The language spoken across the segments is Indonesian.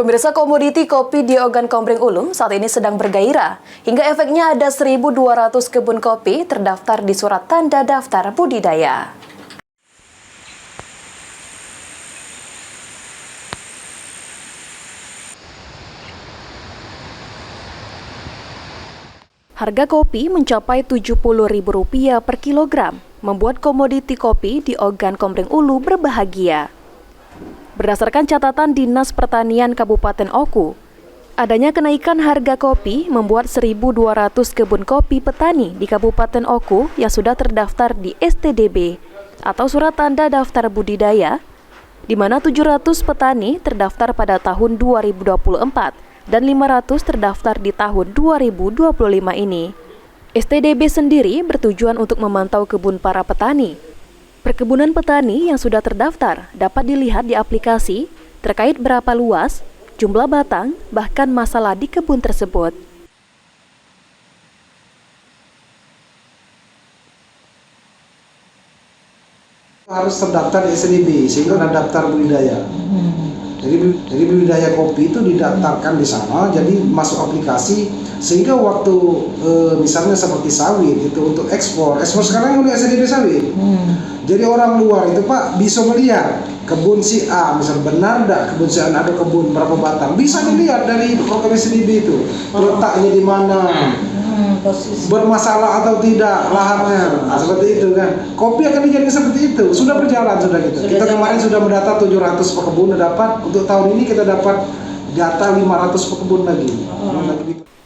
Pemirsa, komoditi kopi di Ogan Komering Ulu saat ini sedang bergairah. Hingga efeknya ada 1.200 kebun kopi terdaftar di surat tanda daftar budidaya. Harga kopi mencapai Rp70.000 per kilogram, membuat komoditi kopi di Ogan Komering Ulu berbahagia. Berdasarkan catatan Dinas Pertanian Kabupaten Oku, adanya kenaikan harga kopi membuat 1.200 kebun kopi petani di Kabupaten Oku yang sudah terdaftar di STDB atau Surat Tanda Daftar Budidaya, di mana 700 petani terdaftar pada tahun 2024 dan 500 terdaftar di tahun 2025 ini. STDB sendiri bertujuan untuk memantau kebun para petani. Perkebunan petani yang sudah terdaftar dapat dilihat di aplikasi terkait berapa luas, jumlah batang, bahkan masalah di kebun tersebut. Harus terdaftar di STDB sehingga ada daftar budidaya. Jadi budidaya kopi itu didaftarkan di sana, jadi masuk aplikasi sehingga waktu misalnya seperti sawit itu untuk ekspor sekarang udah STDB sawit. Jadi orang luar itu Pak bisa melihat kebun si A, misal benar enggak kebun si A ada kebun berapa batang, bisa dilihat dari program STDB itu letaknya di mana, bermasalah atau tidak lahannya, seperti itu kan. Kopi akan dijadikan seperti itu, sudah berjalan sudah gitu. Kita kemarin sudah mendata 700 pekebun dapat, untuk tahun ini kita dapat data 500 pekebun lagi.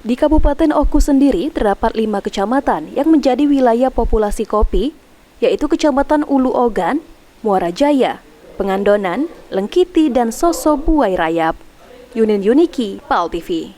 Di Kabupaten Oku sendiri terdapat 5 kecamatan yang menjadi wilayah populasi kopi, yaitu Kecamatan Ulu Ogan, Muara Jaya, Pengandonan, Lengkiti, dan Soso Buai Rayap. Yunin Yuniki, PAL TV.